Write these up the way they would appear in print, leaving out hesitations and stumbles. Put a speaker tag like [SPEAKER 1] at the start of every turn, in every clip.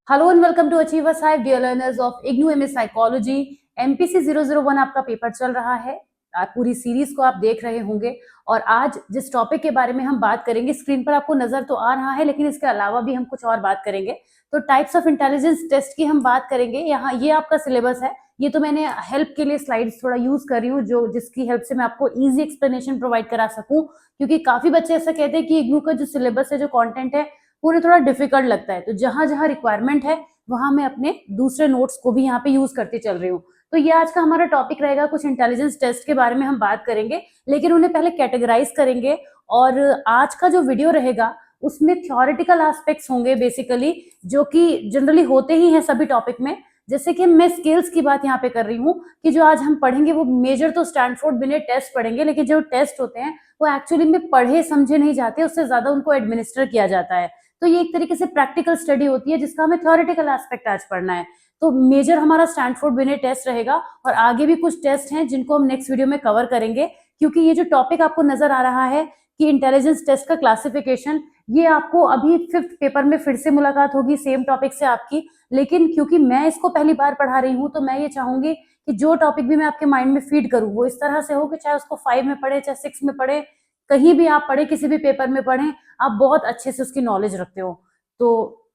[SPEAKER 1] Hello and welcome to achiever साइब dear learners of IGNOU MS psychology. MPC 001 आपका paper चल रहा है। आप पूरी सीरीज को आप देख रहे होंगे और आज जिस टॉपिक के बारे में हम बात करेंगे, स्क्रीन पर आपको नजर तो आ रहा है, लेकिन इसके अलावा भी हम कुछ और बात करेंगे। तो टाइप्स ऑफ इंटेलिजेंस टेस्ट की हम बात करेंगे। यहाँ ये आपका सिलेबस है। ये तो मैंने हेल्प के लिए स्लाइड्स थोड़ा यूज कर रही हूँ, जो जिसकी हेल्प से मैं आपको इजी एक्सप्लेनेशन प्रोवाइड करा सकूं, क्योंकि काफी बच्चे ऐसा कहते हैं कि इग्नू का जो सिलेबस है, जो कंटेंट है, पूरे थोड़ा डिफिकल्ट लगता है। तो जहां जहां रिक्वायरमेंट है वहां मैं अपने दूसरे नोट्स को भी यहाँ पे यूज करती चल रही हूँ। तो ये आज का हमारा टॉपिक रहेगा। कुछ इंटेलिजेंस टेस्ट के बारे में हम बात करेंगे, लेकिन उन्हें पहले कैटेगराइज करेंगे। और आज का जो वीडियो रहेगा उसमें थ्योरेटिकल एस्पेक्ट्स होंगे बेसिकली, जो कि जनरली होते ही हैं सभी टॉपिक में। जैसे कि मैं स्किल्स की बात यहाँ पे कर रही हूँ कि जो आज हम पढ़ेंगे वो मेजर तो स्टैनफोर्ड बिनेट टेस्ट पढ़ेंगे, लेकिन जो टेस्ट होते हैं वो एक्चुअली में पढ़े समझे नहीं जाते, उससे ज्यादा उनको एडमिनिस्टर किया जाता है। तो ये एक तरीके से प्रैक्टिकल स्टडी होती है जिसका हमें थ्योरेटिकल एस्पेक्ट आज पढ़ना है। तो मेजर हमारा स्टैनफोर्ड बिनेट टेस्ट रहेगा और आगे भी कुछ टेस्ट हैं जिनको हम नेक्स्ट वीडियो में कवर करेंगे, क्योंकि ये जो टॉपिक आपको नजर आ रहा है कि इंटेलिजेंस टेस्ट का क्लासिफिकेशन, ये आपको अभी 5th पेपर में फिर से मुलाकात होगी सेम टॉपिक से आपकी। लेकिन क्योंकि मैं इसको पहली बार पढ़ा रही हूँ, तो मैं ये चाहूंगी कि जो टॉपिक भी मैं आपके माइंड में फीड करूँ वो इस तरह से हो कि चाहे उसको 5 में पढ़े, चाहे 6 में पढ़े, कहीं भी आप पढ़े, किसी भी पेपर में पढ़ें, आप बहुत अच्छे से उसकी नॉलेज रखते हो। तो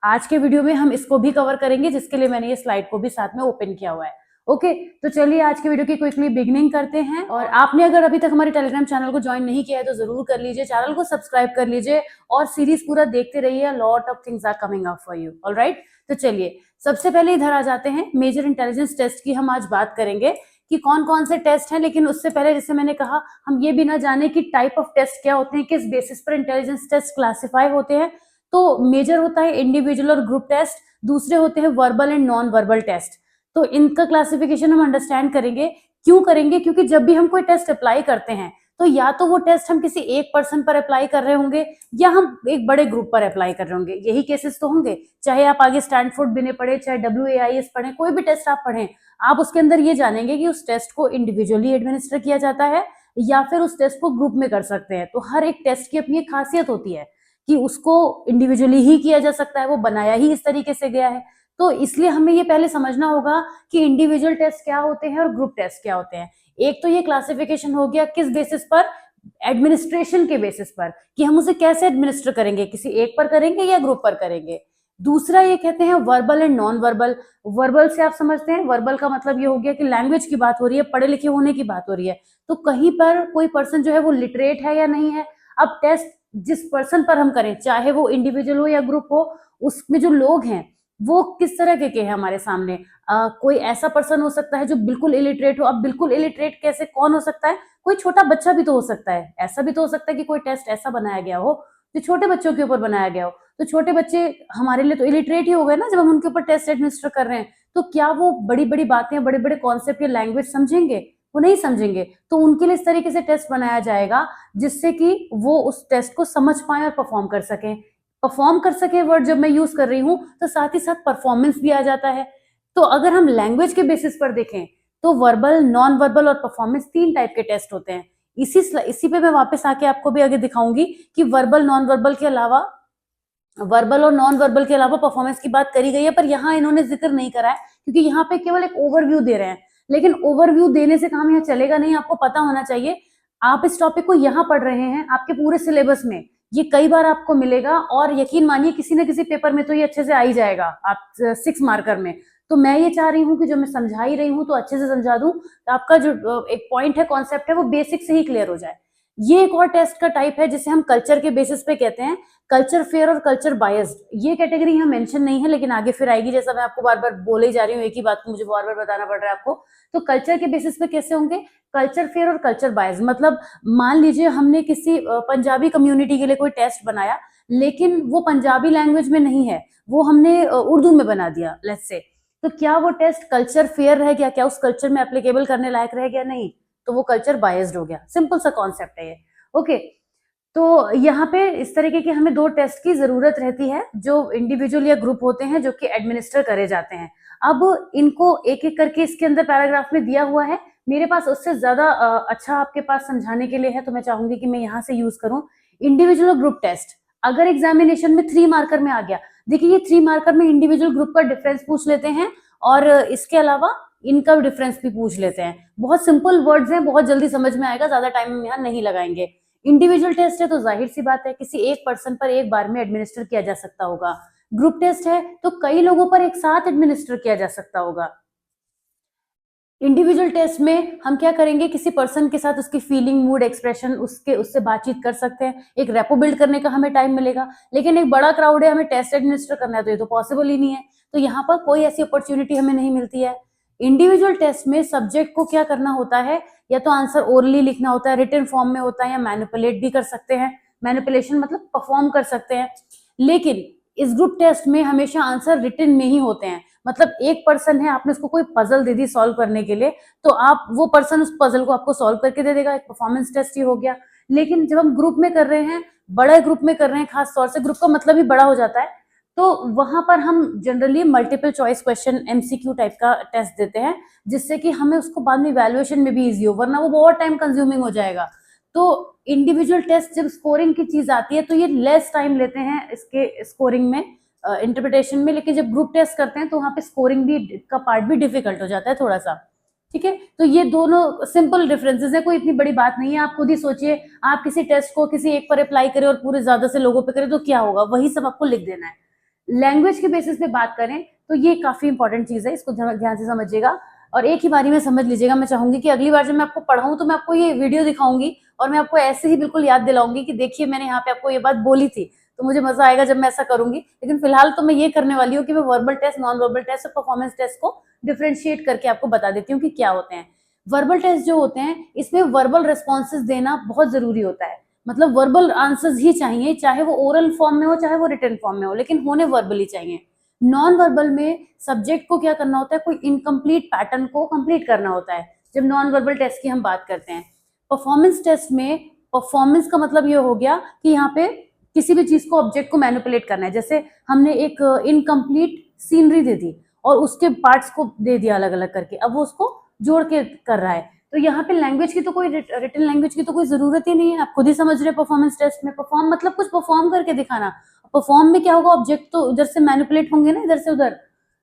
[SPEAKER 1] आज के वीडियो में हम इसको भी कवर करेंगे, जिसके लिए मैंने ये स्लाइड को भी साथ में ओपन किया हुआ है। ओके, तो चलिए आज के वीडियो की क्विकली बिगिनिंग करते हैं। और आपने अगर अभी तक हमारे टेलीग्राम चैनल को ज्वाइन नहीं किया है तो जरूर कर लीजिए, चैनल को सब्सक्राइब कर लीजिए और सीरीज पूरा देखते रहिए। Lot of things are coming up for you. Alright, तो चलिए सबसे पहले इधर आ जाते हैं। मेजर इंटेलिजेंस टेस्ट की हम आज बात करेंगे कि कौन कौन से टेस्ट हैं, लेकिन उससे पहले जैसे मैंने कहा, हम ये भी ना जाने कि टाइप ऑफ टेस्ट क्या होते हैं, किस बेसिस पर इंटेलिजेंस टेस्ट क्लासिफाई होते हैं। तो मेजर होता है इंडिविजुअल और ग्रुप टेस्ट, दूसरे होते हैं verbal and non verbal test. तो इनका क्लासिफिकेशन हम अंडरस्टैंड करेंगे। क्यों करेंगे? क्योंकि जब भी हम कोई टेस्ट अप्लाई करते हैं तो या तो वो टेस्ट हम किसी एक पर्सन पर अप्लाई कर रहे होंगे या हम एक बड़े ग्रुप पर अप्लाई कर रहे होंगे। यही केसेस तो होंगे, चाहे आप आगे स्टैनफोर्ड बिने पढ़े, चाहे WAIS पढ़े, कोई भी टेस्ट आप पढ़ें, आप उसके अंदर ये जानेंगे कि उस टेस्ट को इंडिविजुअली एडमिनिस्टर किया जाता है या फिर उस टेस्ट को ग्रुप में कर सकते हैं। तो हर एक टेस्ट की अपनी एक खासियत होती है कि उसको इंडिविजुअली ही किया जा सकता है, वो बनाया ही इस तरीके से गया है। तो इसलिए हमें ये पहले समझना होगा कि इंडिविजुअल टेस्ट क्या होते हैं और ग्रुप टेस्ट क्या होते हैं। एक तो ये क्लासिफिकेशन हो गया किस बेसिस पर, एडमिनिस्ट्रेशन के बेसिस पर, कि हम उसे कैसे एडमिनिस्टर करेंगे, किसी एक पर करेंगे या ग्रुप पर करेंगे। दूसरा ये कहते हैं verbal and non verbal. Verbal से आप समझते हैं, वर्बल का मतलब ये हो गया कि लैंग्वेज की बात हो रही है, पढ़े लिखे होने की बात हो रही है। तो कहीं पर कोई पर्सन जो है वो लिटरेट है या नहीं है। अब टेस्ट जिस पर्सन पर हम करें, चाहे वो इंडिविजुअल हो या ग्रुप हो, उसमें जो लोग हैं वो किस तरह के हैं हमारे सामने। कोई ऐसा पर्सन हो सकता है जो बिल्कुल इलिटरेट हो। अब बिल्कुल इलिटरेट कैसे, कौन हो सकता है? कोई छोटा बच्चा भी तो हो सकता है। ऐसा भी तो हो सकता है कि कोई टेस्ट ऐसा बनाया गया हो जो छोटे बच्चों के ऊपर बनाया गया हो। तो छोटे बच्चे हमारे लिए तो इलिटरेट ही हो गए ना, जब हम उनके ऊपर टेस्ट एडमिनिस्टर कर रहे हैं। तो क्या वो बड़ी बड़ी बातें, बड़े बड़े कॉन्सेप्ट या लैंग्वेज समझेंगे? वो नहीं समझेंगे। तो उनके लिए इस तरीके से टेस्ट बनाया जाएगा जिससे कि वो उस टेस्ट को समझ पाए और परफॉर्म कर सकें। परफॉर्म कर सके वर्ड जब मैं यूज कर रही हूं तो साथ ही साथ परफॉर्मेंस भी आ जाता है। तो अगर हम लैंग्वेज के बेसिस पर देखें तो वर्बल, नॉन वर्बल और परफॉर्मेंस 3 टाइप के टेस्ट होते हैं। इसी पे मैं वापस आके आपको भी आगे दिखाऊंगी कि वर्बल, नॉन वर्बल के अलावा, वर्बल और नॉन वर्बल के अलावा परफॉर्मेंस की बात करी गई है, पर यहाँ इन्होंने जिक्र नहीं करा है क्योंकि यहाँ पे केवल एक ओवरव्यू दे रहे हैं। लेकिन ओवरव्यू देने से काम यहाँ चलेगा नहीं, आपको पता होना चाहिए। आप इस टॉपिक को यहाँ पढ़ रहे हैं, आपके पूरे सिलेबस में ये कई बार आपको मिलेगा और यकीन मानिए किसी न किसी पेपर में तो ये अच्छे से आ ही जाएगा, आप 6 मार्कर में। तो मैं ये चाह रही हूँ कि जो मैं समझा ही रही हूँ तो अच्छे से समझा दूं, तो आपका जो एक पॉइंट है, कॉन्सेप्ट है, वो बेसिक से ही क्लियर हो जाए। ये एक और टेस्ट का टाइप है जिसे हम कल्चर के बेसिस पे कहते हैं, कल्चर फेयर और कल्चर बायस्ड। ये कैटेगरी यहाँ मेंशन नहीं है लेकिन आगे फिर आएगी, जैसा मैं आपको बार बार बोले ही जा रही हूँ, एक ही बात को मुझे बार बार बताना पड़ रहा है आपको। तो कल्चर के बेसिस पे कैसे होंगे? कल्चर फेयर और कल्चर बायस्ड मतलब, मान लीजिए हमने किसी पंजाबी कम्युनिटी के लिए कोई टेस्ट बनाया, लेकिन वो पंजाबी लैंग्वेज में नहीं है, वो हमने उर्दू में बना दिया लेट्स से। तो क्या वो टेस्ट कल्चर फेयर रह गया? क्या उस कल्चर में एप्लीकेबल करने लायक रह गया? नहीं, तो वो कल्चर बायस्ड हो गया। सिंपल सा कॉन्सेप्ट है ये। ओके, तो यहाँ पे इस तरीके की हमें 2 टेस्ट की जरूरत रहती है जो इंडिविजुअल या ग्रुप होते हैं, जो कि एडमिनिस्टर करे जाते हैं। अब इनको एक एक करके इसके अंदर पैराग्राफ में दिया हुआ है। मेरे पास उससे ज्यादा अच्छा आपके पास समझाने के लिए है, तो मैं चाहूंगी कि मैं यहाँ से यूज करूं इंडिविजुअल ग्रुप टेस्ट। अगर एग्जामिनेशन में 3 मार्कर में आ गया, देखिए ये 3 मार्कर में इंडिविजुअल ग्रुप का डिफरेंस पूछ लेते हैं और इसके अलावा इनका डिफरेंस भी पूछ लेते हैं। बहुत सिंपल वर्ड्स हैं, बहुत जल्दी समझ में आएगा, ज्यादा टाइम हम यहाँ नहीं लगाएंगे। इंडिविजुअल टेस्ट है तो जाहिर सी बात है किसी एक पर्सन पर एक बार में एडमिनिस्टर किया जा सकता होगा। ग्रुप टेस्ट है तो कई लोगों पर एक साथ एडमिनिस्टर किया जा सकता होगा। इंडिविजुअल टेस्ट में हम क्या करेंगे, किसी पर्सन के साथ उसकी फीलिंग, मूड, एक्सप्रेशन उससे बातचीत कर सकते हैं, एक रेपो बिल्ड करने का हमें टाइम मिलेगा। लेकिन एक बड़ा क्राउड है, हमें टेस्ट एडमिनिस्टर करना है तो ये तो पॉसिबल ही नहीं है, तो यहाँ पर कोई ऐसी अपॉर्चुनिटी हमें नहीं मिलती है। इंडिविजुअल टेस्ट में सब्जेक्ट को क्या करना होता है, या तो आंसर ओरली लिखना होता है, रिटन फॉर्म में होता है, या मैनिपुलेट भी कर सकते हैं। मैनिपुलेशन मतलब परफॉर्म कर सकते हैं। लेकिन इस ग्रुप टेस्ट में हमेशा आंसर रिटन में ही होते हैं। मतलब एक पर्सन है, आपने उसको कोई पजल दे दी सॉल्व करने के लिए, तो आप वो पर्सन उस पजल को आपको सॉल्व करके दे देगा, एक परफॉर्मेंस टेस्ट ही हो गया। लेकिन जब हम ग्रुप में कर रहे हैं, बड़े ग्रुप में कर रहे हैं, खास तौर से ग्रुप का मतलब ही बड़ा हो जाता है, तो वहां पर हम generally multiple choice question, MCQ type का टेस्ट देते हैं, जिससे कि हमें उसको बाद में इवैल्यूएशन में भी इजी हो, वरना वो बहुत टाइम कंज्यूमिंग हो जाएगा। तो इंडिविजुअल टेस्ट जब स्कोरिंग की चीज आती है तो ये लेस टाइम लेते हैं इसके स्कोरिंग में, इंटरप्रिटेशन में। लेकिन जब ग्रुप टेस्ट करते हैं तो वहां पे स्कोरिंग भी का पार्ट भी डिफिकल्ट हो जाता है थोड़ा सा। ठीक है, तो ये दोनों सिंपल डिफरेंसेस है, कोई इतनी बड़ी बात नहीं है। आप खुद ही सोचिए, आप किसी टेस्ट को किसी एक पर अप्लाई करें और पूरे ज्यादा से लोगों पे करें तो क्या होगा, वही सब आपको लिख देना है। लैंग्वेज के बेसिस पे बात करें तो ये काफी इंपॉर्टेंट चीज है, इसको ध्यान से समझिएगा और एक ही बारी में समझ लीजिएगा। मैं चाहूंगी कि अगली बार जब मैं आपको पढ़ाऊं तो मैं आपको ये वीडियो दिखाऊंगी और मैं आपको ऐसे ही बिल्कुल याद दिलाऊंगी कि देखिए मैंने यहाँ पे आपको ये बात बोली थी। तो मुझे मजा आएगा जब मैं ऐसा करूंगी। लेकिन फिलहाल तो मैं ये करने वाली हूँ कि मैं verbal test, non verbal test और परफॉर्मेंस टेस्ट को डिफ्रेंशिएट करके आपको बता देती हूँ कि क्या होते हैं। वर्बल टेस्ट जो होते हैं इसमें वर्बल रिस्पॉन्सेज देना बहुत जरूरी होता है। मतलब वर्बल आंसर्स ही चाहिए, चाहे वो ओरल फॉर्म में हो चाहे वो रिटन फॉर्म में हो, लेकिन होने वर्बली चाहिए। नॉन वर्बल में सब्जेक्ट को क्या करना होता है, कोई इनकम्प्लीट पैटर्न को कंप्लीट करना होता है, जब नॉन वर्बल टेस्ट की हम बात करते हैं। परफॉर्मेंस टेस्ट में परफॉर्मेंस का मतलब ये हो गया कि यहाँ पे किसी भी चीज को, ऑब्जेक्ट को मैनिपुलेट करना है। जैसे हमने एक इनकम्प्लीट सीनरी दे दी और उसके पार्ट्स को दे दिया अलग अलग करके, अब वो उसको जोड़ के कर रहा है। तो यहाँ पे लैंग्वेज की तो कोई, रिटन लैंग्वेज की तो कोई जरूरत ही नहीं है, आप खुद ही समझ रहे परफॉर्मेंस टेस्ट में। परफॉर्म मतलब कुछ परफॉर्म करके दिखाना। परफॉर्म में क्या होगा, ऑब्जेक्ट तो उधर से मैनिपुलेट होंगे ना, इधर से उधर।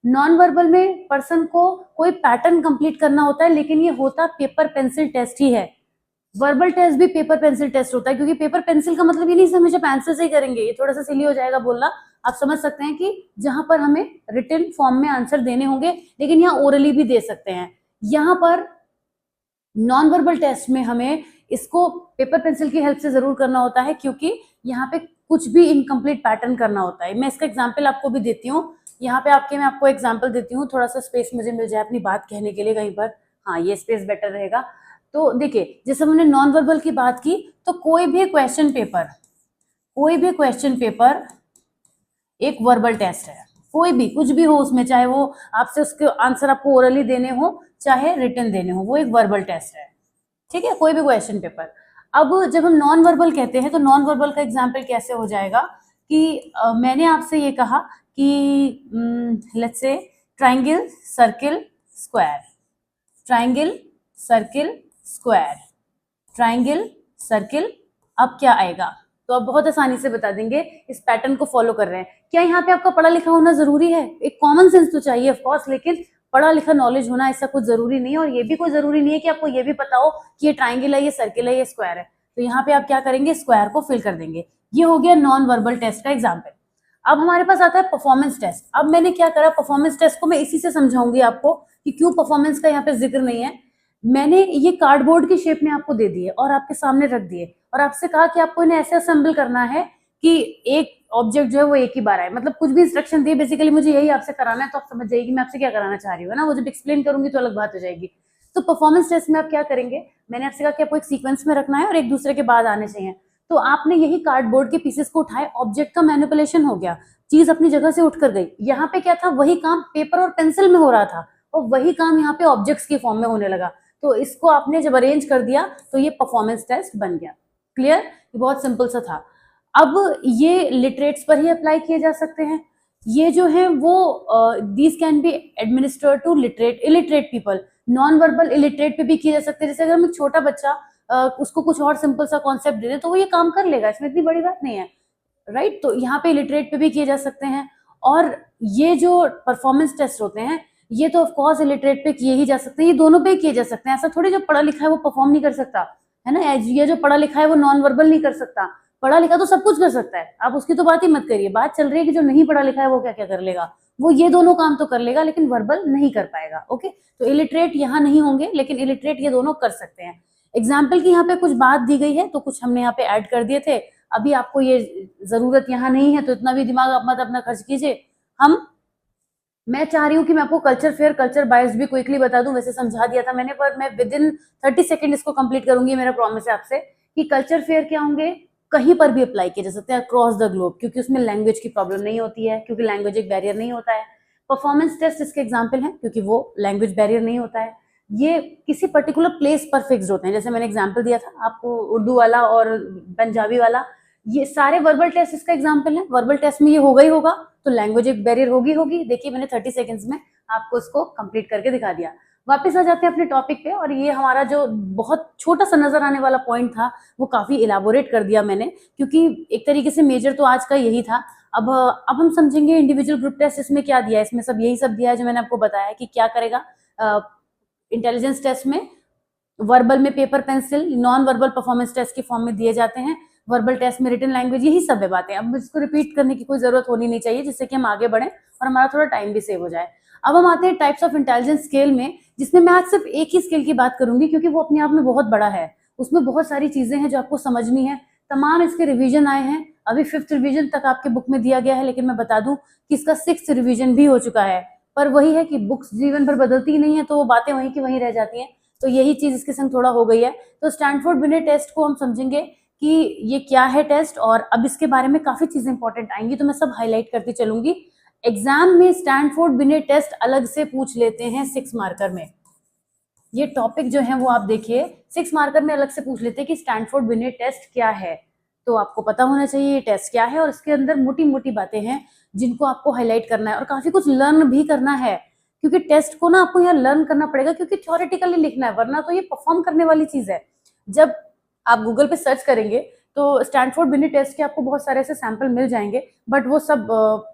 [SPEAKER 1] नॉन वर्बल में पर्सन को कोई पैटर्न कंप्लीट करना होता है, लेकिन ये होता पेपर पेंसिल टेस्ट ही है। वर्बल टेस्ट भी पेपर पेंसिल टेस्ट होता है, क्योंकि पेपर पेंसिल का मतलब ये नहीं हमेशा आंसर से ही करेंगे, ये थोड़ा सा सिली हो जाएगा बोलना। आप समझ सकते हैं कि जहां पर हमें रिटन फॉर्म में आंसर देने होंगे, लेकिन यहाँ ओरली भी दे सकते हैं। यहाँ पर नॉन वर्बल टेस्ट में हमें इसको पेपर पेंसिल की हेल्प से जरूर करना होता है, क्योंकि यहाँ पे कुछ भी इनकम्प्लीट पैटर्न करना होता है। मैं इसका एग्जाम्पल आपको भी देती हूँ, यहाँ पे मैं आपको एग्जाम्पल देती हूँ, थोड़ा सा स्पेस मुझे मिल जाए अपनी बात कहने के लिए कहीं पर। हाँ, ये स्पेस बेटर रहेगा। तो देखिए, जैसे हमने नॉन वर्बल की बात की, तो कोई भी क्वेश्चन पेपर एक वर्बल टेस्ट है। कोई भी कुछ भी हो उसमें, चाहे वो आपसे उसके आंसर आपको ओरली देने हो चाहे रिटन देने हो, वो एक वर्बल टेस्ट है। ठीक है, कोई भी क्वेश्चन पेपर। अब जब हम नॉन वर्बल कहते हैं तो नॉन वर्बल का एग्जाम्पल कैसे हो जाएगा कि मैंने आपसे ये कहा कि let's say triangle, circle, square, triangle, circle, square, triangle, circle. अब क्या आएगा, तो आप बहुत आसानी से बता देंगे, इस पैटर्न को फॉलो कर रहे हैं। क्या यहाँ पे आपका पढ़ा लिखा होना जरूरी है? एक कॉमन सेंस तो चाहिए ऑफ कोर्स, लेकिन पढ़ा लिखा नॉलेज होना ऐसा कुछ जरूरी नहीं है। और ये भी कोई जरूरी नहीं है कि आपको ये भी पता हो कि ये ट्राइंगल है, ये सर्किल है, ये स्क्वायर है। तो यहाँ पे आप क्या करेंगे, स्क्वायर को फिल कर देंगे। ये हो गया नॉन वर्बल टेस्ट का एग्जाम्पल। अब हमारे पास आता है परफॉर्मेंस टेस्ट। अब मैंने क्या करा, परफॉर्मेंस टेस्ट को मैं इसी से समझाऊंगी आपको कि क्यों परफॉर्मेंस का यहाँ पे जिक्र नहीं है। मैंने ये कार्डबोर्ड की शेप में आपको दे दिए और आपके सामने रख दिए और आपसे कहा कि आपको इन्हें ऐसे असेंबल करना है कि एक ऑब्जेक्ट जो है वो एक ही बार आए। मतलब कुछ भी इंस्ट्रक्शन दिए, बेसिकली मुझे यही आपसे कराना है, तो आप समझ जाइए मैं आपसे क्या कराना चाह रही हूँ ना। वो जब एक्सप्लेन करूंगी तो अलग बात हो जाएगी। तो परफॉर्मेंस टेस्ट में आप क्या करेंगे, मैंने आपसे कहा कि आपको एक सीक्वेंस में रखना है और एक दूसरे के बाद आने चाहिए। तो आपने यही कार्डबोर्ड के पीसेस को उठाए, ऑब्जेक्ट का मैनिपुलेशन हो गया, चीज अपनी जगह से उठ कर गई। यहाँ पे क्या था, वही काम पेपर और पेंसिल में हो रहा था और वही काम यहाँ पे ऑब्जेक्ट्स के फॉर्म में होने लगा। तो इसको आपने जब अरेंज कर दिया तो ये परफॉर्मेंस टेस्ट बन गया। क्लियर? ये बहुत सिंपल सा था। अब ये लिटरेट्स पर ही अप्लाई किए जा सकते हैं। ये जो है वो these can be administered to literate, illiterate people. Non verbal illiterate पे भी किए जा सकते हैं। जैसे अगर हम एक छोटा बच्चा उसको कुछ और सिंपल सा कॉन्सेप्ट दे दे तो वो ये काम कर लेगा, इसमें इतनी बड़ी बात नहीं है, राइट? तो यहाँ पे इलिटरेट पे भी किए जा सकते हैं। और ये जो परफॉर्मेंस टेस्ट होते हैं ये तो ऑफ कोर्स इलिटरेट पे किए ही जा सकते हैं, ये दोनों पे किए जा सकते हैं। ऐसा थोड़ी जो पढ़ा लिखा है वो परफॉर्म नहीं कर सकता है ना, ये जो पढ़ा लिखा है वो नॉन वर्बल नहीं कर सकता, पढ़ा लिखा तो सब कुछ कर सकता है, आप उसकी तो बात ही मत करिए। बात चल रही है कि जो नहीं पढ़ा लिखा है वो क्या क्या कर लेगा, वो ये दोनों काम तो कर लेगा लेकिन वर्बल नहीं कर पाएगा। ओके, तो इलिटरेट यहाँ नहीं होंगे लेकिन इलिटरेट ये दोनों कर सकते हैं। एग्जाम्पल की यहाँ पे कुछ बात दी गई है तो कुछ हमने यहाँ पे ऐड कर दिए थे, अभी आपको ये जरूरत यहाँ नहीं है तो इतना भी दिमाग आप मत अपना खर्च कीजिए। मैं चाह रही हूँ कि मैं आपको कल्चर फेयर, कल्चर बायस भी क्विकली बता दूं, वैसे समझा दिया था मैंने पर मैं विद इन 30 सेकंड इसको कंप्लीट करूंगी, मेरा प्रॉमिस है आपसे कि कल्चर फेयर क्या होंगे, कहीं पर भी अप्लाई किए जा सकते हैं अक्रॉस द ग्लोब, क्योंकि उसमें लैंग्वेज की प्रॉब्लम नहीं होती है, क्योंकि लैंग्वेज एक बैरियर नहीं होता है। परफॉर्मेंस टेस्ट इसके एग्जाम्पल है क्योंकि वो लैंग्वेज बैरियर नहीं होता है, ये किसी पर्टिकुलर प्लेस पर फिक्स्ड होते हैं, जैसे मैंने एग्जाम्पल दिया था आपको उर्दू वाला और पंजाबी वाला, ये सारे वर्बल टेस्ट इसका एग्जाम्पल है। वर्बल टेस्ट में ये होगा ही होगा तो लैंग्वेज एक बैरियर होगी। देखिए मैंने 30 सेकंड्स में आपको इसको कंप्लीट करके दिखा दिया। वापस आ जाते हैं अपने टॉपिक पे, और ये हमारा जो बहुत छोटा सा नजर आने वाला पॉइंट था वो काफी इलाबोरेट कर दिया मैंने, क्योंकि एक तरीके से मेजर तो आज का यही था। अब हम समझेंगे इंडिविजुअल ग्रुप टेस्ट इसमें क्या दिया है, इसमें सब यही सब दिया है जो मैंने आपको बताया कि क्या करेगा। इंटेलिजेंस टेस्ट में वर्बल में paper pencil, non verbal performance test के फॉर्म में दिए जाते हैं, वर्बल टेस्ट में रिटन लैंग्वेज, यही सब है बातें। अब इसको रिपीट करने की कोई जरूरत होनी नहीं चाहिए, जिससे कि हम आगे बढ़े और हमारा थोड़ा टाइम भी सेव हो जाए। अब हम आते हैं टाइप्स ऑफ इंटेलिजेंस स्केल में, जिसमें मैं आज सिर्फ एक ही स्केल की बात करूंगी क्योंकि वो अपने आप में बहुत बड़ा है, उसमें बहुत सारी चीजें हैं जो आपको समझनी है। तमाम इसके रिवीजन आए हैं, अभी 5th रिवीजन तक आपके बुक में दिया गया है, लेकिन मैं बता दूं कि इसका 6th रिवीजन भी हो चुका है। पर वही है कि बुक्स जीवन भर बदलती ही नहीं है, तो वो बातें वहीं की वहीं रह जाती हैं, तो यही चीज इसके संग थोड़ा हो गई है। तो स्टैनफोर्ड बिनेट टेस्ट को हम समझेंगे कि ये क्या है टेस्ट, और अब इसके बारे में काफी चीजें इंपॉर्टेंट आएंगी तो मैं सब हाईलाइट करती चलूंगी। एग्जाम में स्टैनफोर्ड बिनेट टेस्ट अलग से पूछ लेते हैं 6 मार्कर में, ये टॉपिक जो है वो आप देखिए 6 मार्कर में अलग से पूछ लेते हैं कि स्टैनफोर्ड बिनेट टेस्ट क्या है। तो आपको पता होना चाहिए ये टेस्ट क्या है, और इसके अंदर मोटी मोटी बातें हैं जिनको आपको हाईलाइट करना है और काफी कुछ लर्न भी करना है, क्योंकि टेस्ट को ना आपको यहाँ लर्न करना पड़ेगा, क्योंकि थ्योरेटिकली लिखना है, वरना तो ये परफॉर्म करने वाली चीज है। जब आप गूगल पे सर्च करेंगे तो स्टैनफोर्ड बिनेट टेस्ट के आपको बहुत सारे ऐसे सैंपल मिल जाएंगे, बट वो सब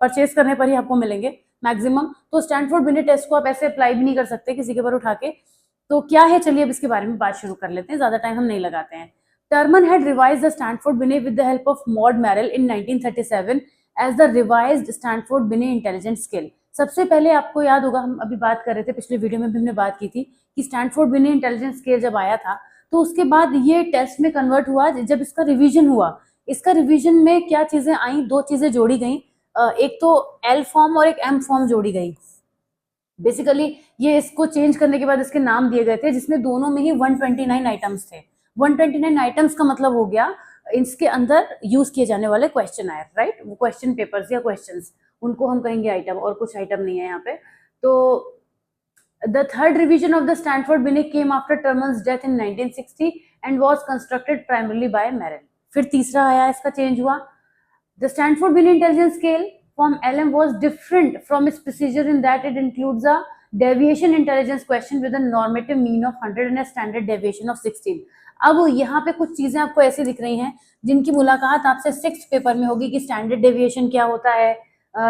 [SPEAKER 1] परचेज करने पर ही आपको मिलेंगे मैक्सिमम। तो स्टैनफोर्ड बिनेट टेस्ट को आप ऐसे अप्लाई भी नहीं कर सकते किसी के ऊपर उठा के। तो क्या है, चलिए अब इसके बारे में बात शुरू कर लेते हैं, ज्यादा टाइम हम नहीं लगाते हैं। Terman had revised the Stanford Binet with the help of Maud Merrill in 1937 as the revised Stanford Binet intelligence scale। सबसे पहले आपको याद होगा, हम अभी बात कर रहे थे, पिछले वीडियो में भी हमने बात की थी कि स्टैनफोर्ड बिनेट इंटेलिजेंस स्केल जब आया था तो उसके बाद ये टेस्ट में कन्वर्ट हुआ जब इसका रिवीजन हुआ। इसका रिवीजन में क्या चीजें आई, 2 चीजें जोड़ी गई, एक तो एल फॉर्म और एक एम फॉर्म जोड़ी गई। बेसिकली ये इसको चेंज करने के बाद इसके नाम दिए गए थे, जिसमें दोनों में ही 129 आइटम्स थे। 129 आइटम्स का मतलब हो गया इसके अंदर यूज किए जाने वाले क्वेश्चन आए, राइट, वो क्वेश्चन पेपर्स या क्वेश्चंस, उनको हम कहेंगे आइटम, और कुछ आइटम नहीं है यहाँ पे। तो the third revision of the Stanford Binet came after Terman's death in 1960 and was constructed primarily by Merrill. फिर तीसरा आया, इसका चेंज हुआ। The Stanford Binet Intelligence Scale from LM was different from its procedure in that it includes a deviation intelligence question with a normative mean of 100 and a standard deviation of 16। अब यहाँ पे कुछ चीजें आपको ऐसी दिख रही हैं जिनकी मुलाकात आपसे 6th पेपर में होगी कि स्टैंडर्ड डेविएशन क्या होता है,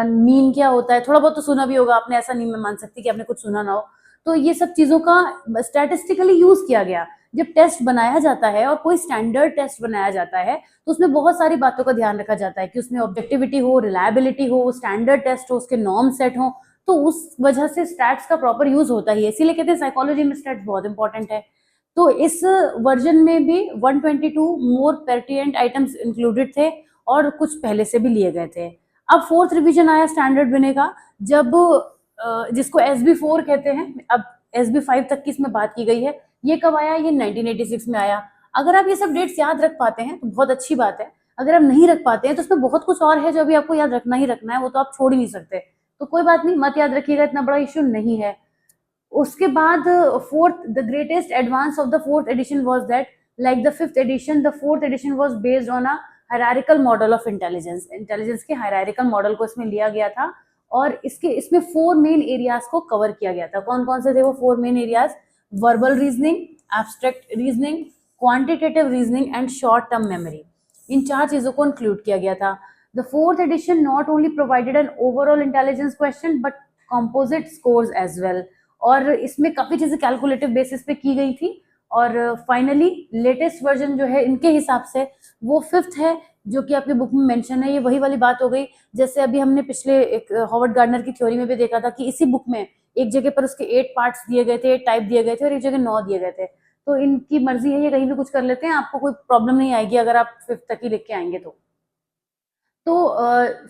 [SPEAKER 1] मीन क्या होता है, थोड़ा बहुत तो सुना भी होगा आपने, ऐसा नहीं मैं मान सकती कि आपने कुछ सुना ना हो। तो ये सब चीजों का स्टैटिस्टिकली यूज किया गया। जब टेस्ट बनाया जाता है और कोई स्टैंडर्ड टेस्ट बनाया जाता है तो उसमें बहुत सारी बातों का ध्यान रखा जाता है कि उसमें ऑब्जेक्टिविटी हो, रिलायबिलिटी हो, स्टैंडर्ड टेस्ट हो, उसके नॉर्म सेट हो, तो उस वजह से स्टैट्स का प्रॉपर यूज होता ही है, इसीलिए कहते हैं साइकोलॉजी में स्टैट्स बहुत इंपॉर्टेंट है। तो इस वर्जन में भी 122 मोर पर्टिनेंट आइटम्स इंक्लूडेड थे और कुछ पहले से भी लिए गए थे। अब 4th रिवीजन आया स्टैंडर्ड बिने का, जब जिसको SB4 कहते हैं, अब SB5 तक की इसमें बात की गई है। ये कब आया, ये 1986 में आया। अगर आप ये सब डेट्स याद रख पाते हैं तो बहुत अच्छी बात है, अगर आप नहीं रख पाते हैं तो उसमें बहुत कुछ और है जो अभी आपको याद रखना ही रखना है, वो तो आप छोड़ ही नहीं सकते, तो कोई बात नहीं, मत याद रखिएगा, इतना बड़ा इश्यू नहीं है। उसके बाद the greatest advance of the 4th edition was that like the 5th edition, the 4th edition was based on a hierarchical model of intelligence. Intelligence के हायरार्किकल मॉडल को इसमें लिया गया था और इसमें 4 मेन एरियाज को कवर किया गया था। कौन कौन से थे वो 4 main areas? Verbal reasoning, abstract reasoning, quantitative reasoning and short term memory. इन 4 चीजों को इंक्लूड किया गया था। The fourth edition not only provided an overall intelligence question but composite scores as well. और इसमें काफी चीजें कैलकुलेटिव बेसिस पे की गई थी। और फाइनली लेटेस्ट वर्जन जो है इनके हिसाब से वो 5th है, जो कि आपके बुक में मेंशन है। ये वही वाली बात हो गई जैसे अभी हमने पिछले एक हॉवर्ड गार्डनर की थ्योरी में भी देखा था कि इसी बुक में एक जगह पर उसके 8 पार्ट्स दिए गए थे, 8 टाइप दिए गए थे और एक जगह 9 दिए गए थे। तो इनकी मर्जी है, ये कहीं भी कुछ कर लेते हैं, आपको कोई प्रॉब्लम नहीं आएगी अगर आप 5th तक ही लिख के आएंगे तो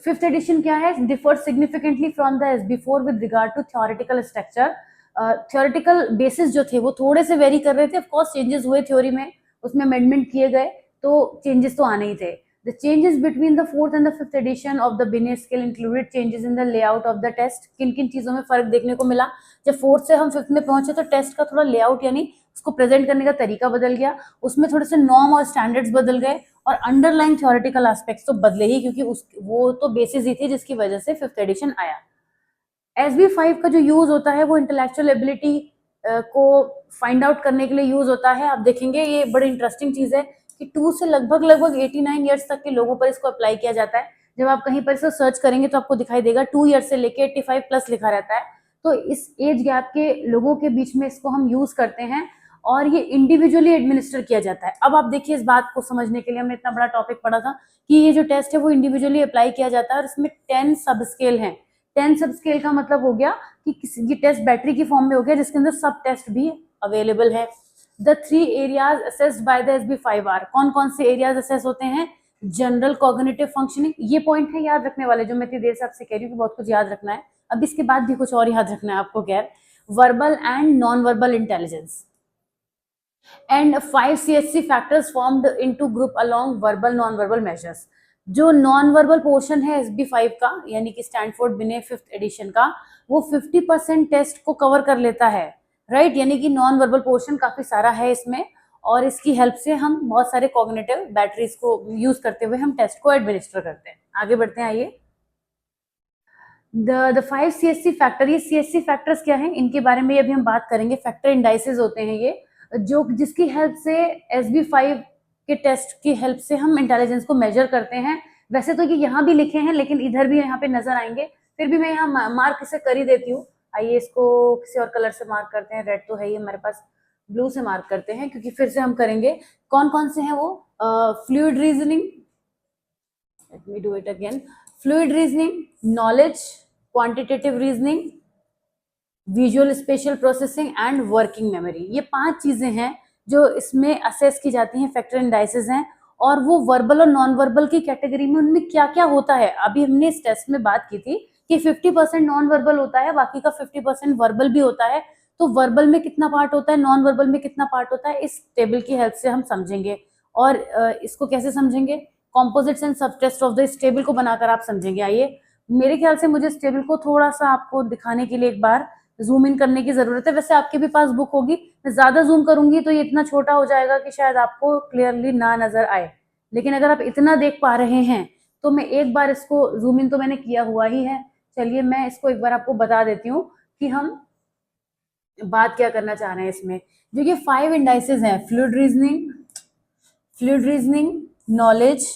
[SPEAKER 1] 5th एडिशन क्या है, differ significantly from the before with regard to theoretical structure. Theoretical basis जो थे वो थोड़े से वेरी कर रहे थे, ऑफ कोर्स चेंजेस हुए थ्योरी में, उसमें अमेंडमेंट किए गए, तो चेंजेस तो आने ही थे। The changes between the 4th and the 5th edition of the Binet scale included changes in the layout of the test. किन किन चीजों में फर्क देखने को मिला, जब 4th से हम 5th में पहुंचे तो टेस्ट का थोड़ा लेआउट यानी उसको प्रेजेंट करने का तरीका बदल गया, उसमें थोड़े से नॉर्म और स्टैंडर्ड्स बदल गए और अंडरलाइन थ्योरेटिकल एस्पेक्ट्स तो बदले ही, क्योंकि वो तो बेसिस ही थी जिसकी वजह से 5th एडिशन आया। SB5 का जो यूज होता है वो इंटेलेक्चुअल एबिलिटी को फाइंड आउट करने के लिए यूज होता है। आप देखेंगे ये बड़ी इंटरेस्टिंग चीज है कि 2 से लगभग 89 ईयर्स तक के लोगों पर इसको अप्लाई किया जाता है। जब आप कहीं पर इसको सर्च करेंगे तो आपको दिखाई देगा 2 ईयर से लेके 85 प्लस लिखा रहता है। तो इस एज गैप के लोगों के बीच में इसको हम यूज करते हैं और ये इंडिविजुअली एडमिनिस्टर किया जाता है। अब आप देखिए, इस बात को समझने के लिए हमने इतना बड़ा टॉपिक पढ़ा था कि ये जो टेस्ट है वो इंडिविजुअली अप्लाई किया जाता है और इसमें 10 सब स्केल है। 10 सब स्केल का मतलब हो गया कि किसी ये टेस्ट बैटरी की फॉर्म में हो गया जिसके अंदर सब टेस्ट भी अवेलेबल है। The 3 areas assessed by the SB5 are, कौन कौन से एरियाज असेस होते हैं, जनरल कॉग्निटिव फंक्शनिंग, ये पॉइंट है याद रखने वाले जो मैं इतनी देर से आपसे कह रही हूँ कि बहुत कुछ याद रखना है, अब इसके बाद भी कुछ और याद रखना है आपको। खैर, verbal and non verbal intelligence and 5 CSC factors formed into group along verbal non verbal measures. जो नॉन वर्बल पोर्शन है SB5 का यानी कि स्टैनफोर्ड बिने 5th एडिशन का, वो 50% टेस्ट को कवर कर लेता है, राइट। यानी कि नॉन वर्बल पोर्शन काफी सारा है इसमें और इसकी हेल्प से हम बहुत सारे कॉग्निटिव बैटरीज को यूज करते हुए हम टेस्ट को एडमिनिस्टर करते हैं। आगे बढ़ते हैं, आइए। द 5 CSC फैक्टर, ये CSC फैक्टर्स क्या हैं इनके बारे में अभी हम बात करेंगे। फैक्टर इंडाइसेस होते हैं ये, जो जिसकी हेल्प से SB5 के टेस्ट की हेल्प से हम इंटेलिजेंस को मेजर करते हैं। वैसे तो ये यहाँ भी लिखे हैं लेकिन इधर भी यहाँ पे नजर आएंगे, फिर भी मैं यहाँ मार्क इसे कर ही देती हूँ। आइए इसको किसी और कलर से मार्क करते हैं, रेड तो है ही हमारे पास, ब्लू से मार्क करते हैं क्योंकि फिर से हम करेंगे। कौन कौन से हैं वो, fluid reasoning, let me do it again, fluid reasoning, knowledge, quantitative reasoning, visual special processing and working memory. ये 5 चीजें हैं जो इसमें असेस की जाती हैं, फैक्टर इंडाइसेस हैं। और वो वर्बल और नॉन वर्बल की कैटेगरी में उनमें क्या क्या होता है, अभी हमने इस टेस्ट में बात की थी कि 50% नॉन वर्बल होता है, बाकी का 50% वर्बल भी होता है। तो वर्बल में कितना पार्ट होता है, नॉन वर्बल में कितना पार्ट होता है, इस टेबल की हेल्प से हम समझेंगे। और इसको कैसे समझेंगे, कॉम्पोजिट्स एंड सब टेस्ट ऑफ द, इस टेबल को बनाकर आप समझेंगे। आइए, मेरे ख्याल से मुझे इस टेबल को थोड़ा सा आपको दिखाने के लिए एक बार जूम इन करने की जरूरत है। वैसे आपके भी पास बुक होगी, मैं ज्यादा जूम करूंगी तो ये इतना छोटा हो जाएगा कि शायद आपको क्लियरली ना नजर आए, लेकिन अगर आप इतना देख पा रहे हैं तो मैं एक बार इसको जूम इन तो मैंने किया हुआ ही है। चलिए मैं इसको एक बार आपको बता देती हूँ कि हम बात क्या करना चाह रहे हैं इसमें। जो ये 5 इंडाइसेस हैं, fluid reasoning, knowledge,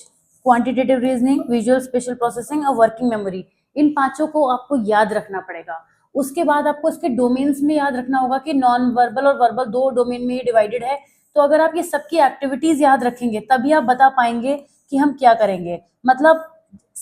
[SPEAKER 1] quantitative reasoning, visual special processing और वर्किंग मेमोरी, इन 5 को आपको याद रखना पड़ेगा। उसके बाद आपको इसके डोमेन्स में याद रखना होगा कि नॉन वर्बल और वर्बल 2 डोमेन में ही डिवाइडेड है। तो अगर आप ये सबकी एक्टिविटीज याद रखेंगे तभी आप बता पाएंगे कि हम क्या करेंगे। मतलब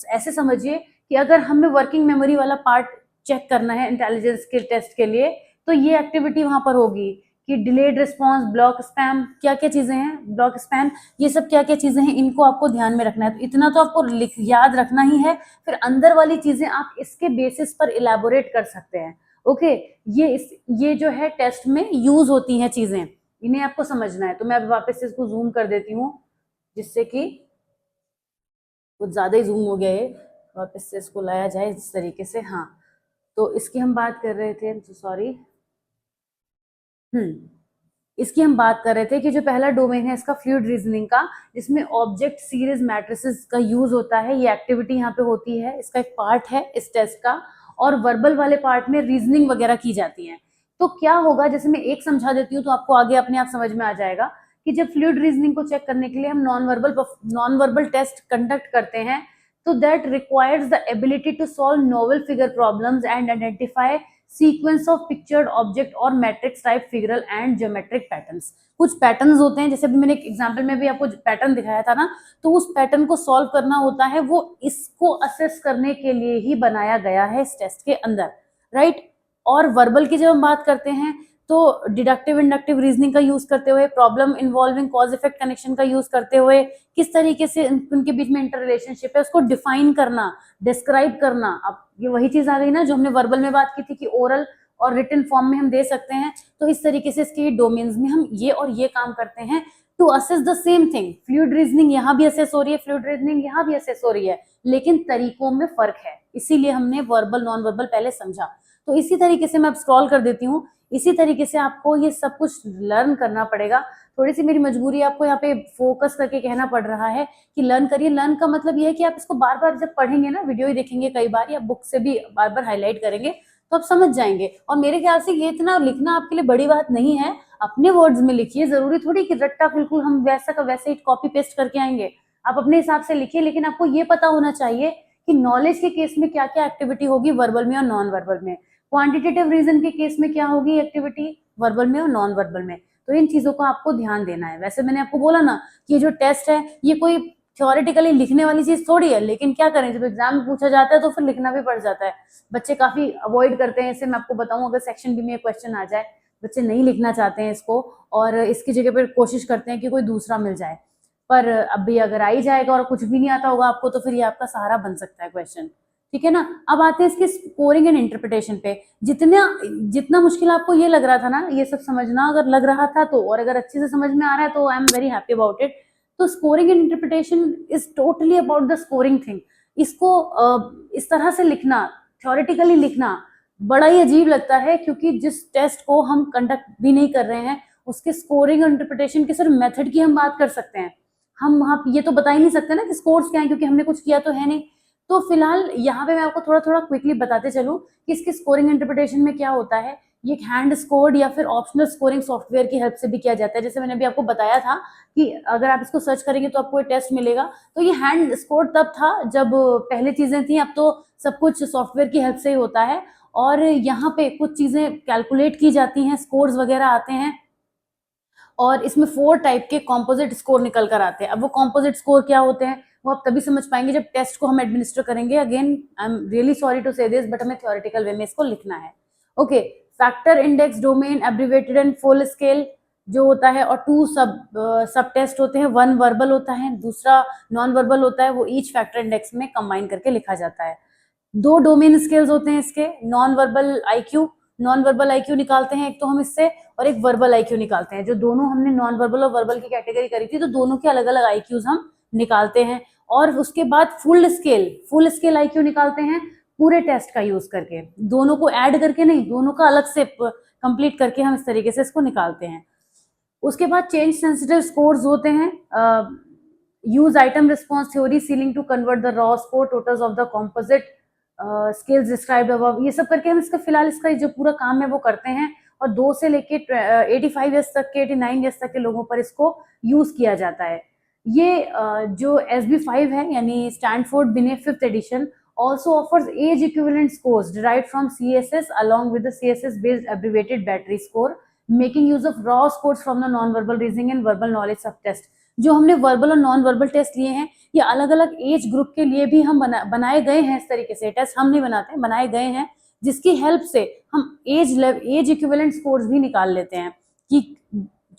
[SPEAKER 1] ऐसे समझिए कि अगर हमें वर्किंग मेमोरी वाला पार्ट चेक करना है इंटेलिजेंस के टेस्ट के लिए, तो ये एक्टिविटी वहां पर होगी कि डिलेड रिस्पॉन्स, ब्लॉक स्पैम, क्या क्या चीजें हैं, ब्लॉक स्पैम, ये सब क्या क्या चीजें हैं, इनको आपको ध्यान में रखना है। तो इतना तो आपको याद रखना ही है, फिर अंदर वाली चीजें आप इसके बेसिस पर इलेबोरेट कर सकते हैं। ओके, ये जो है टेस्ट में यूज होती हैं चीजें, इन्हें आपको समझना है। तो मैं अब वापस से इसको जूम कर देती हूँ जिससे कि कुछ ज्यादा ही जूम हो गया है, वापस से इसको लाया जाए इस तरीके से। हाँ, तो इसकी हम बात कर रहे थे, सॉरी, इसकी हम बात कर रहे थे कि जो पहला डोमेन है इसका फ्लूइड रीजनिंग का, जिसमें ऑब्जेक्ट सीरीज मैट्रिसेस का यूज होता है, ये एक्टिविटी यहाँ पे होती है, इसका एक पार्ट है इस टेस्ट का। और वर्बल वाले पार्ट में रीजनिंग वगैरह की जाती है। तो क्या होगा, जैसे मैं एक समझा देती हूँ तो आपको आगे अपने आप समझ में आ जाएगा कि जब फ्लूइड रीजनिंग को चेक करने के लिए हम नॉन वर्बल टेस्ट कंडक्ट करते हैं, तो that requires the ability to solve novel figure problems and identify sequence of pictured object और matrix type figural and geometric patterns. कुछ पैटर्न्स होते हैं, जैसे अभी मैंने एक एग्जांपल में भी आपको पैटर्न दिखाया था ना, तो उस पैटर्न को सॉल्व करना होता है, वो इसको असेस करने के लिए ही बनाया गया है इस टेस्ट के अंदर, राइट। और वर्बल की जब हम बात करते हैं तो डिडक्टिव इंडक्टिव रीजनिंग का यूज करते हुए, problem involving cause effect connection का यूज करते हुए, किस तरीके से उनके बीच में इंटर रिलेशनशिप है उसको डिफाइन करना, डिस्क्राइब करना। अब ये वही चीज आ गई ना जो हमने वर्बल में बात की थी कि ओरल और रिटन फॉर्म में हम दे सकते हैं। तो इस तरीके से इसके डोमेन्स में हम ये और ये काम करते हैं to assess the same thing. Fluid reasoning यहाँ भी असेस हो रही है, फ्लूइड रीजनिंग यहाँ भी असेस हो रही है, लेकिन तरीकों में फर्क है, इसीलिए हमने वर्बल नॉन वर्बल पहले समझा। तो इसी तरीके से मैं अब स्क्रॉल कर देती हूँ, इसी तरीके से आपको ये सब कुछ लर्न करना पड़ेगा। थोड़ी सी मेरी मजबूरी आपको यहाँ पे फोकस करके कहना पड़ रहा है कि लर्न करिए। लर्न का मतलब ये है कि आप इसको बार बार जब पढ़ेंगे ना, वीडियो ही देखेंगे कई बार या बुक से भी बार बार हाईलाइट करेंगे, तो आप समझ जाएंगे। और मेरे ख्याल से ये इतना लिखना आपके लिए बड़ी बात नहीं है, अपने वर्ड्स में लिखिए, जरूरी थोड़ी कि रट्टा बिल्कुल हम वैसा का वैसे ही कॉपी पेस्ट करके आएंगे। आप अपने हिसाब से लिखिए, लेकिन आपको ये पता होना चाहिए कि नॉलेज के केस में क्या क्या एक्टिविटी होगी वर्बल में और नॉन वर्बल में, क्वांटिटेटिव रीजन के केस में क्या होगी एक्टिविटी वर्बल में और नॉन वर्बल में। तो इन चीजों का आपको ध्यान देना है। वैसे मैंने आपको बोला ना कि ये जो टेस्ट है ये कोई थ्योरेटिकली लिखने वाली चीज थोड़ी है, लेकिन क्या करें जब एग्जाम में पूछा जाता है तो फिर लिखना भी पड़ जाता है। बच्चे काफी अवॉइड करते हैं इसे। मैं आपको बताऊं, अगर सेक्शन बी में क्वेश्चन आ जाए, बच्चे नहीं लिखना चाहते हैं इसको और इसकी जगह पर कोशिश करते हैं कि कोई दूसरा मिल जाए। पर अभी अगर आ ही जाएगा और कुछ भी नहीं आता होगा आपको, तो फिर ये आपका सहारा बन सकता है क्वेश्चन, ठीक है ना। अब आते हैं इसके स्कोरिंग एंड इंटरप्रिटेशन पे। जितना मुश्किल आपको ये लग रहा था ना, ये सब समझना अगर लग रहा था तो, और अगर अच्छे से समझ में आ रहा है तो I am very happy about it. तो scoring and interpretation is totally about the scoring thing. इसको इस तरह से लिखना, थ्योरेटिकली लिखना बड़ा ही अजीब लगता है, क्योंकि जिस टेस्ट को हम कंडक्ट भी नहीं कर रहे हैं उसके स्कोरिंग और इंटरप्रिटेशन के सिर्फ मेथड की हम बात कर सकते हैं। हम वहां ये तो बता ही नहीं सकते ना कि स्कोर्स क्या है, क्योंकि हमने कुछ किया तो है नहीं। तो फिलहाल यहाँ पे मैं आपको थोड़ा थोड़ा क्विकली बताते चलूं कि इसके स्कोरिंग इंटरप्रिटेशन में क्या होता है। ये हैंड स्कोर्ड या फिर ऑप्शनल स्कोरिंग सॉफ्टवेयर की हेल्प से भी किया जाता है। जैसे मैंने अभी आपको बताया था कि अगर आप इसको सर्च करेंगे तो आपको एक टेस्ट मिलेगा। तो ये हैंड स्कोर्ड तब था जब पहले चीजें थी, अब तो सब कुछ सॉफ्टवेयर की हेल्प से ही होता है। और यहाँ पे कुछ चीजें कैलकुलेट की जाती हैं, स्कोर्स वगैरह आते हैं, और इसमें 4 टाइप के कॉम्पोजिट स्कोर निकल कर आते हैं। अब वो कॉम्पोजिट स्कोर क्या होते हैं वो आप तभी समझ पाएंगे जब टेस्ट को हम एडमिनिस्टर करेंगे। Again I am really sorry to say this, but हमें थ्योरेटिकल वे में इसको लिखना है। Okay, factor index domain abbreviated and full scale जो होता है, और 2 सब टेस्ट होते हैं। 1 वर्बल होता है, दूसरा नॉन वर्बल होता है। वो ईच फैक्टर इंडेक्स में कंबाइन करके लिखा जाता है। 2 डोमेन स्केल्स होते हैं इसके, नॉन वर्बल आईक्यू निकालते हैं एक तो हम इससे, और एक वर्बल आईक्यू निकालते हैं। जो दोनों हमने नॉन वर्बल और वर्बल की कैटेगरी करी थी, तो दोनों के अलग अलग आईक्यूज हम निकालते हैं। और उसके बाद फुल स्केल आईक्यू निकालते हैं पूरे टेस्ट का यूज करके, दोनों को ऐड करके नहीं, दोनों का अलग से कंप्लीट करके हम इस तरीके से इसको निकालते हैं। उसके बाद चेंज सेंसिटिव स्कोर्स होते हैं। Use item response theory ceiling to convert the raw score totals of the composite scales described above. ये सब करके हम इसका जो पूरा काम है वो करते हैं। और 2 से लेके 85 ईयर्स तक के, 89 ईयर्स तक के लोगों पर इसको यूज किया जाता है। ये जो SB5 है, यानी Stanford Binet 5th edition, also offers age equivalent scores derived from CSS along with the CSS based abbreviated battery score, making use of raw scores from the non-verbal reasoning and verbal knowledge subtest। जो हमने verbal और non verbal test लिए हैं, ये अलग अलग age group के लिए भी हम बनाए गए हैं। इस तरीके से टेस्ट हम नहीं बनाते हैं, बनाए गए हैं, जिसकी हेल्प से हम एज इक्विवेलेंट स्कोर्स भी निकाल लेते हैं कि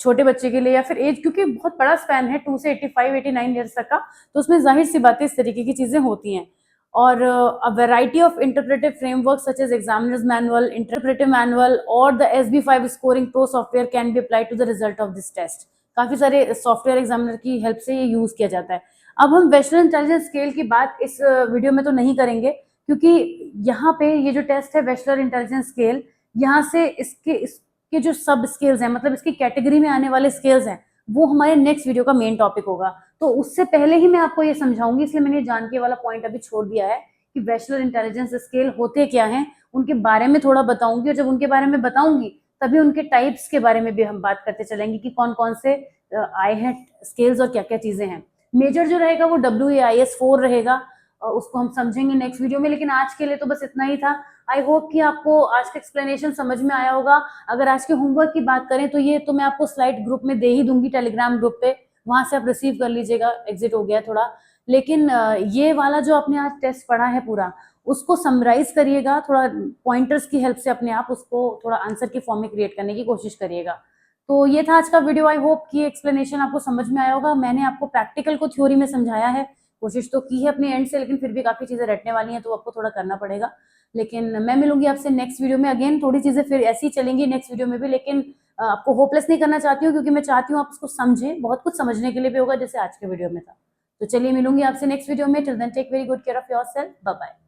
[SPEAKER 1] छोटे बच्चे के लिए या फिर एज, क्योंकि बहुत बड़ा स्पैन है 2 से 85-89 ईयर्स तक का, तो उसमें जाहिर सी बातें इस तरीके की चीजें होती हैं। और a variety of interpretive frameworks such as examiner's manual, interpretive manual और the SB5 scoring pro software can be applied to the result of this test। काफी सारे सॉफ्टवेयर एग्जामिनर की हेल्प से ये यूज किया जाता है। अब हम वेस्टर्न इंटेलिजेंस स्केल की बात इस वीडियो में तो नहीं करेंगे, क्योंकि यहाँ पे ये जो टेस्ट है वेस्टर्न इंटेलिजेंस स्केल, यहाँ से इसके जो सब स्केल्स हैं, मतलब इसकी कैटेगरी में आने वाले स्केल्स हैं, वो हमारे नेक्स्ट वीडियो का मेन टॉपिक होगा। तो उससे पहले ही मैं आपको ये समझाऊंगी, इसलिए मैंने जान के वाला पॉइंट अभी छोड़ दिया है कि बैचलर इंटेलिजेंस स्केल होते क्या हैं, उनके बारे में थोड़ा बताऊंगी। और जब उनके बारे में बताऊंगी तभी उनके टाइप्स के बारे में भी हम बात करते चलेंगे कि कौन कौन से आए हैं स्केल्स और क्या क्या चीजें हैं। मेजर जो रहेगा वो WAIS 4 रहेगा, उसको हम समझेंगे नेक्स्ट वीडियो में, लेकिन आज के लिए तो बस इतना ही था। आई होप कि आपको आज का एक्सप्लेनेशन समझ में आया होगा। अगर आज के होमवर्क की बात करें तो ये तो मैं आपको स्लाइड ग्रुप में दे ही दूंगी, टेलीग्राम ग्रुप पे, वहां से आप रिसीव कर लीजिएगा। एग्जिट हो गया थोड़ा, लेकिन ये वाला जो आपने आज टेस्ट पढ़ा है पूरा, उसको समराइज करिएगा थोड़ा पॉइंटर्स की हेल्प से, अपने आप उसको थोड़ा आंसर की फॉर्म में क्रिएट करने की कोशिश करिएगा। तो ये था आज का वीडियो। आई होप कि एक्सप्लेनेशन आपको समझ में आया होगा। मैंने आपको प्रैक्टिकल को थ्योरी में समझाया है, कोशिश तो की है अपने एंड से, लेकिन फिर भी काफी चीजें रटने वाली हैं तो आपको थोड़ा करना पड़ेगा। लेकिन मैं मिलूंगी आपसे नेक्स्ट वीडियो में। अगेन थोड़ी चीजें फिर ऐसी चलेंगी नेक्स्ट वीडियो में भी, लेकिन आपको होपलेस नहीं करना चाहती हूँ, क्योंकि मैं चाहती हूँ आप उसको समझें। बहुत कुछ समझने के लिए भी होगा, जैसे आज के वीडियो में था। तो चलिए मिलूंगी आपसे नेक्स्ट वीडियो में। Till then take very good care of yourself. Bye bye.